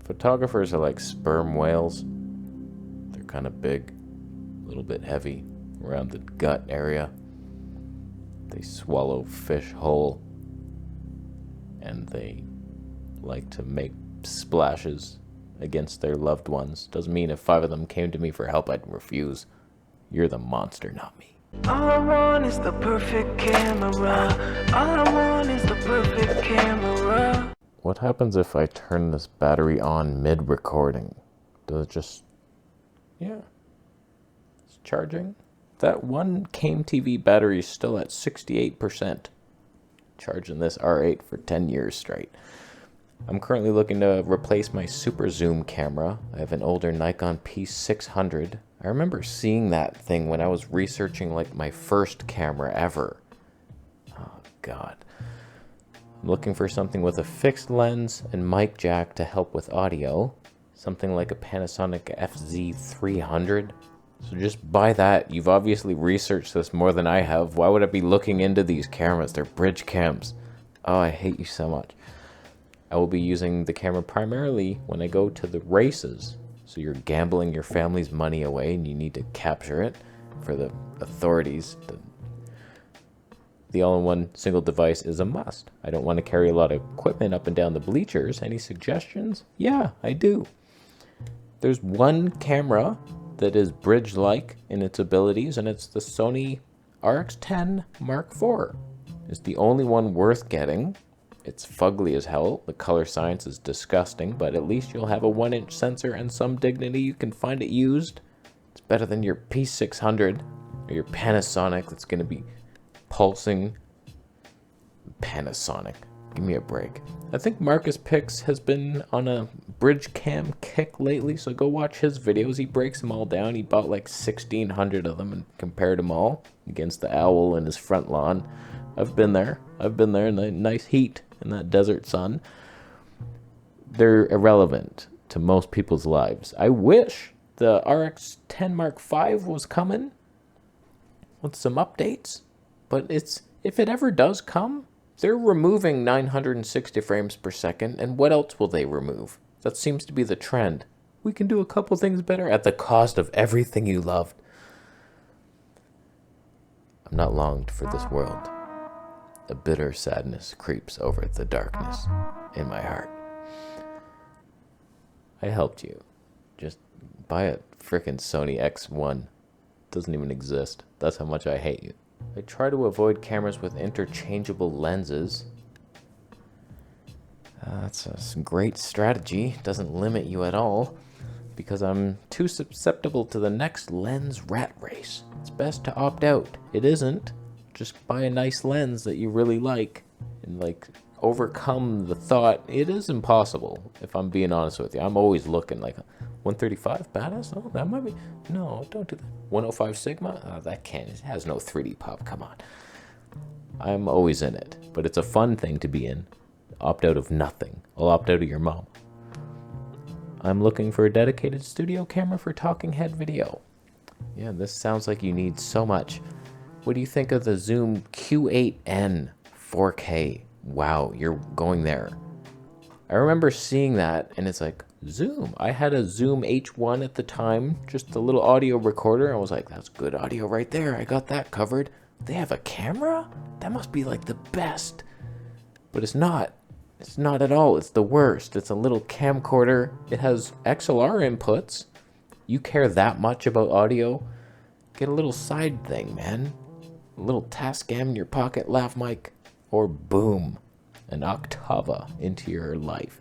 Photographers are like sperm whales. They're kind of big, a little bit heavy around the gut area. They swallow fish whole, and they like to make splashes against their loved ones. Doesn't mean if 5 of them came to me for help, I'd refuse. You're the monster, not me. All I want is the perfect camera. All I want is the perfect camera. What happens if I turn this battery on mid-recording? Does it just... yeah. It's charging. That one Came TV battery is still at 68%. Charging this R8 for 10 years straight. I'm currently looking to replace my super zoom camera. I have an older Nikon P600. I remember seeing that thing when I was researching like my first camera ever. Oh God. I'm looking for something with a fixed lens and mic jack to help with audio. Something like a Panasonic FZ300. So just buy that. You've obviously researched this more than I have. Why would I be looking into these cameras? They're bridge cams. Oh, I hate you so much. I will be using the camera primarily when I go to the races. So you're gambling your family's money away and you need to capture it for the authorities. The all-in-one single device is a must. I don't want to carry a lot of equipment up and down the bleachers. Any suggestions? Yeah, I do. There's one camera that is bridge-like in its abilities, and it's the Sony RX10 Mark IV. It's the only one worth getting. It's fugly as hell. The color science is disgusting, but at least you'll have a 1-inch sensor and some dignity. You can find it used. It's better than your P600 or your Panasonic that's going to be pulsing. Panasonic. Give me a break. I think Marcus Pix has been on a bridge cam kick lately, so go watch his videos. He breaks them all down. He bought like 1,600 of them and compared them all against the owl in his front lawn. I've been there in the nice heat in that desert sun. They're irrelevant to most people's lives. I wish the RX10 Mark V was coming with some updates, but if it ever does come, they're removing 960 frames per second, and what else will they remove? That seems to be the trend. We can do a couple things better at the cost of everything you loved. I'm not longed for this world. A bitter sadness creeps over the darkness in my heart. I helped you. Just buy a frickin' Sony X1. Doesn't even exist. That's how much I hate you. I try to avoid cameras with interchangeable lenses. That's a great strategy. Doesn't limit you at all. Because I'm too susceptible to the next lens rat race. It's best to opt out. It isn't. Just buy a nice lens that you really like. And like overcome the thought. It is impossible, if I'm being honest with you. I'm always looking like 135 badass? Oh, that might be. No, don't do that. 105 Sigma? Oh, that can't. It has no 3D pop. Come on. I'm always in it. But it's a fun thing to be in. Opt out of nothing. I'll opt out of your mom. I'm looking for a dedicated studio camera for talking head video. Yeah, this sounds like you need so much. What do you think of the Zoom Q8N 4K? Wow, you're going there. I remember seeing that, and it's like, Zoom. I had a Zoom H1 at the time, just a little audio recorder. I was like, that's good audio right there. I got that covered. They have a camera? That must be like the best. But it's not. It's not at all. It's the worst. It's a little camcorder. It has XLR inputs. You care that much about audio? Get a little side thing, man. A little Tascam in your pocket, lav mic, or boom, an Octava into your life.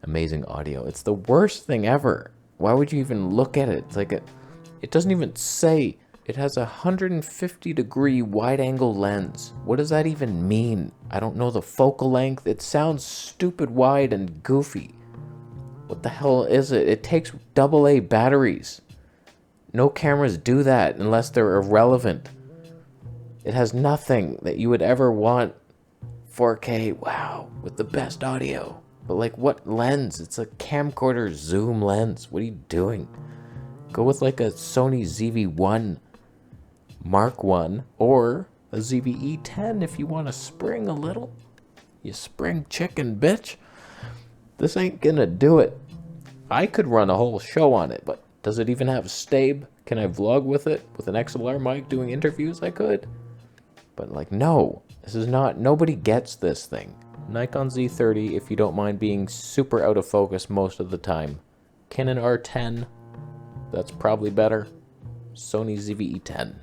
Amazing audio. It's the worst thing ever. Why would you even look at it? It's like it doesn't even say. It has a 150-degree wide-angle lens. What does that even mean? I don't know the focal length. It sounds stupid wide and goofy. What the hell is it? It takes AA batteries. No cameras do that unless they're irrelevant. It has nothing that you would ever want. 4K, wow, with the best audio. But like what lens? It's a camcorder zoom lens. What are you doing? Go with like a Sony ZV-1 Mark 1 or a ZV-E10 if you want to spring a little. You spring chicken, bitch. This ain't gonna do it. I could run a whole show on it, but does it even have a stabe? Can I vlog with it? With an XLR mic doing interviews? I could. But like, no. This is not... Nobody gets this thing. Nikon Z30, if you don't mind being super out of focus most of the time. Canon R10. That's probably better. Sony ZV-E10.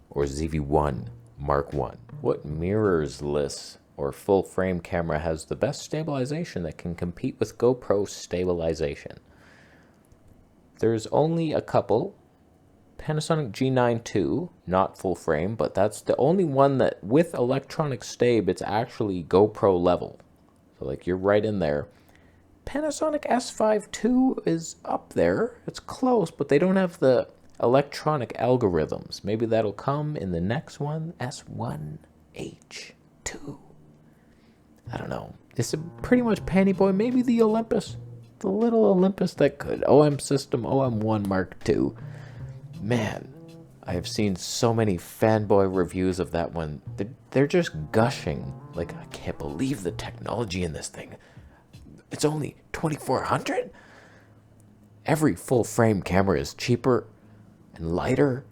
Or ZV-1 Mark 1. What mirrorless or full frame camera has the best stabilization that can compete with GoPro stabilization? There's only a couple. Panasonic G9 II, not full frame, but that's the only one that with electronic stabe, it's actually GoPro level. So like you're right in there. Panasonic S5 II is up there. It's close, but they don't have the electronic algorithms. Maybe that'll come in the next one, S1H2. I don't know. It's a pretty much panty boy. Maybe the Olympus. The little Olympus that could. OM system, OM1 Mark II. Man, I have seen so many fanboy reviews of that one. They're just gushing. Like, I can't believe the technology in this thing. It's only $2,400? Every full frame camera is cheaper and lighter.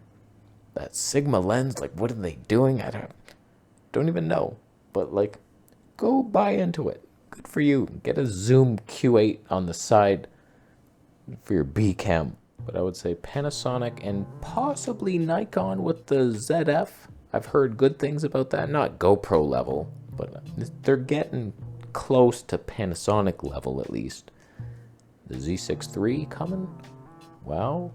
That Sigma lens, like, what are they doing? I don't even know. But, like, go buy into it. Good for you. Get a Zoom Q8 on the side for your B cam. But I would say Panasonic and possibly Nikon with the ZF. I've heard good things about that. Not GoPro level, but they're getting close to Panasonic level at least. The Z6 III coming? Wow.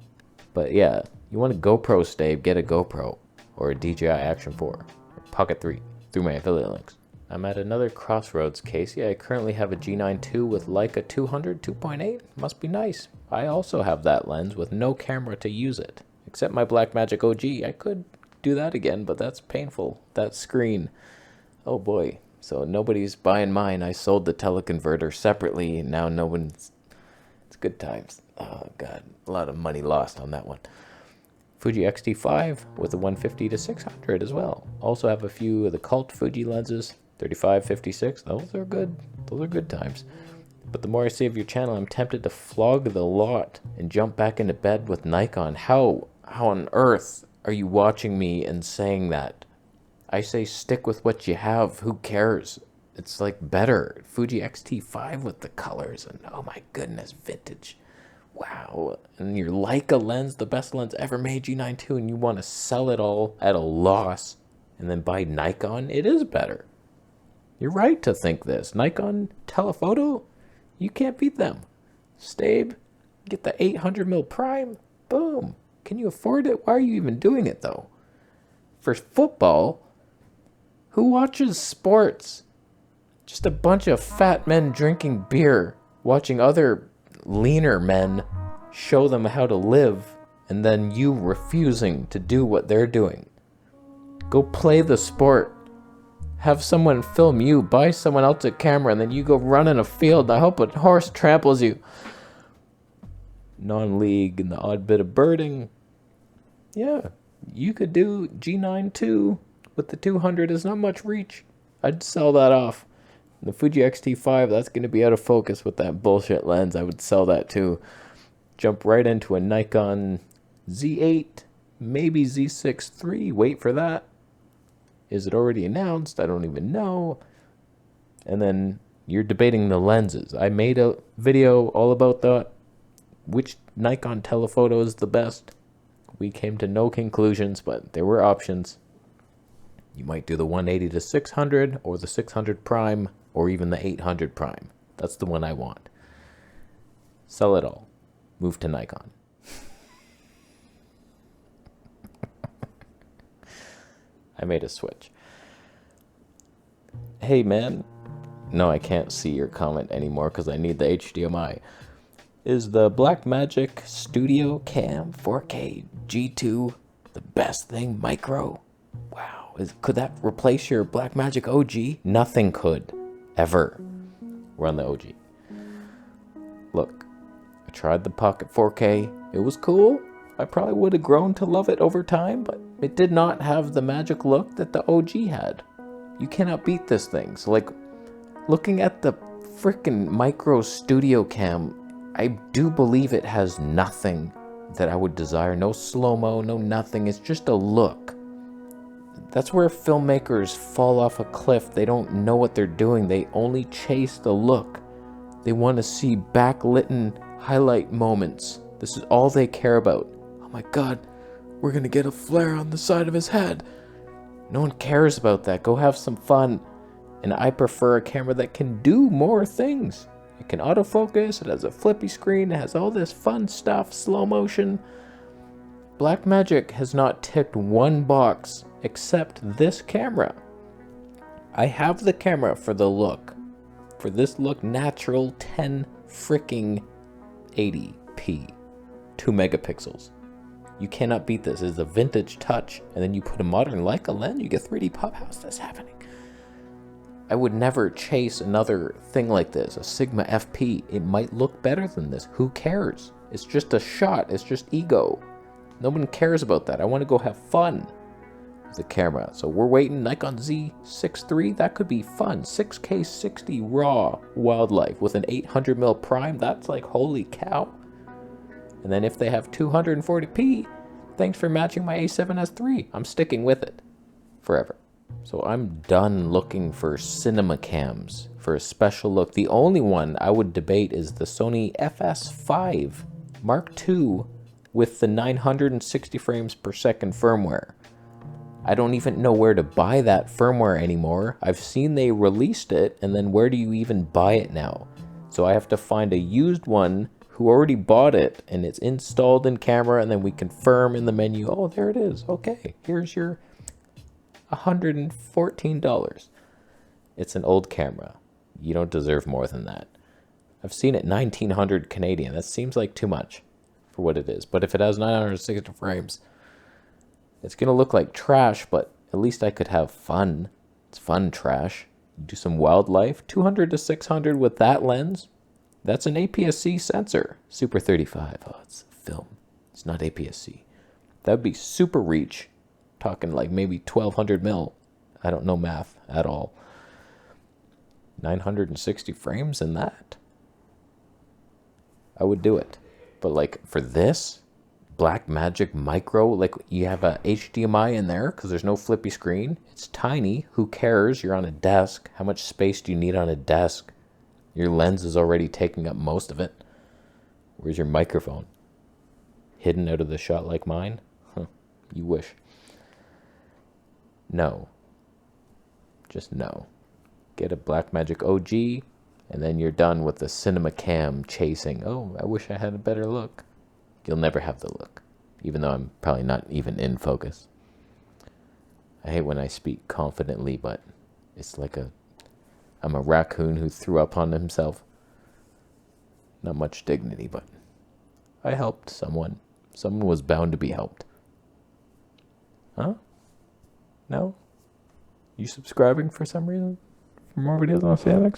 But yeah, you want a GoPro stabe, get a GoPro. Or a DJI Action 4. Or Pocket 3 through my affiliate links. I'm at another crossroads, Casey. I currently have a G9 II with Leica 200 2.8. Must be nice. I also have that lens with no camera to use it. Except my Blackmagic OG. I could do that again, but that's painful. That screen. Oh boy. So nobody's buying mine. I sold the teleconverter separately. And now no one's... It's good times. Oh god. A lot of money lost on that one. Fuji X-T5 with a 150 to 600 as well. Also have a few of the cult Fuji lenses. 35, 56, those are good. Those are good times. But the more I see of your channel, I'm tempted to flog the lot and jump back into bed with Nikon. How on earth are you watching me and saying that? I say stick with what you have. Who cares? It's like better. Fuji X-T5 with the colors and oh my goodness, vintage. Wow. And your Leica lens, the best lens ever made, G9 II, and you want to sell it all at a loss and then buy Nikon? It is better. You're right to think this. Nikon telephoto, you can't beat them. Stabe, get the 800mm prime, boom. Can you afford it? Why are you even doing it though? For football, who watches sports? Just a bunch of fat men drinking beer, watching other leaner men show them how to live, and then you refusing to do what they're doing. Go play the sport. Have someone film you, buy someone else a camera, and then you go run in a field. I hope a horse tramples you. Non-league and the odd bit of birding. Yeah, you could do G9 II with the 200 is not much reach. I'd sell that off. The Fuji X-T5, that's going to be out of focus with that bullshit lens. I would sell that too. Jump right into a Nikon Z8, maybe Z6 III. Wait for that. Is it already announced? I don't even know. And then you're debating the lenses. I made a video all about that. Which Nikon telephoto is the best? We came to no conclusions, but there were options. You might do the 180 to 600 or the 600 prime or even the 800 prime. That's the one I want. Sell it all. Move to Nikon. I made a switch. Hey man. No, I can't see your comment anymore because I need the HDMI. Is the Blackmagic Studio Cam 4K G2 the best thing micro? Wow. Could that replace your Blackmagic OG? Nothing could. Ever. Run the OG. Look, I tried the Pocket 4K. It was cool. I probably would have grown to love it over time, but it did not have the magic look that the OG had. You cannot beat this thing. So like, looking at the freaking micro studio cam, I do believe it has nothing that I would desire. No slow-mo, no nothing. It's just a look. That's where filmmakers fall off a cliff. They don't know what they're doing. They only chase the look. They want to see backlit highlight moments. This is all they care about. Oh my God, we're gonna get a flare on the side of his head. No one cares about that. Go have some fun. And I prefer a camera that can do more things. It can autofocus, it has a flippy screen, it has all this fun stuff, slow motion. Blackmagic has not ticked one box except this camera. I have the camera for the look. For this look, natural 10 freaking 80p, 2 megapixels. You cannot beat this. It's a vintage touch, and then you put a modern Leica lens, you get 3D pop. How's this happening? I would never chase another thing like this, a Sigma FP. It might look better than this. Who cares? It's just a shot. It's just ego. No one cares about that. I want to go have fun with the camera. So we're waiting. Nikon Z6 III, that could be fun. 6K 60 raw wildlife with an 800mm prime. That's like, holy cow. And then if they have 240p, thanks for matching my A7S III. I'm sticking with it forever. So I'm done looking for cinema cams for a special look. The only one I would debate is the Sony FS5 Mark II with the 960 frames per second firmware. I don't even know where to buy that firmware anymore. I've seen they released it, and then where do you even buy it now? So I have to find a used one who already bought it, and it's installed in camera, and then we confirm in the menu, oh, there it is. Okay, here's your $114. It's an old camera. You don't deserve more than that. I've seen it 1900 Canadian. That seems like too much for what it is. But if it has 960 frames, it's going to look like trash, but at least I could have fun. It's fun trash. Do some wildlife. 200 to 600 with that lens. That's an APS-C sensor. Super 35. Oh, it's film. It's not APS-C. That would be super reach. Talking like maybe 1200 mil. I don't know math at all. 960 frames in that. I would do it. But like for this, Blackmagic Micro, like you have a HDMI in there because there's no flippy screen. It's tiny. Who cares? You're on a desk. How much space do you need on a desk? Your lens is already taking up most of it. Where's your microphone? Hidden out of the shot like mine? Huh. You wish. No. Just no. Get a Blackmagic OG, and then you're done with the cinema cam chasing. Oh, I wish I had a better look. You'll never have the look, even though I'm probably not even in focus. I hate when I speak confidently, but it's like I'm a raccoon who threw up on himself. Not much dignity, but I helped someone. Someone was bound to be helped. Huh? No? You subscribing for some reason? For more videos on CNX?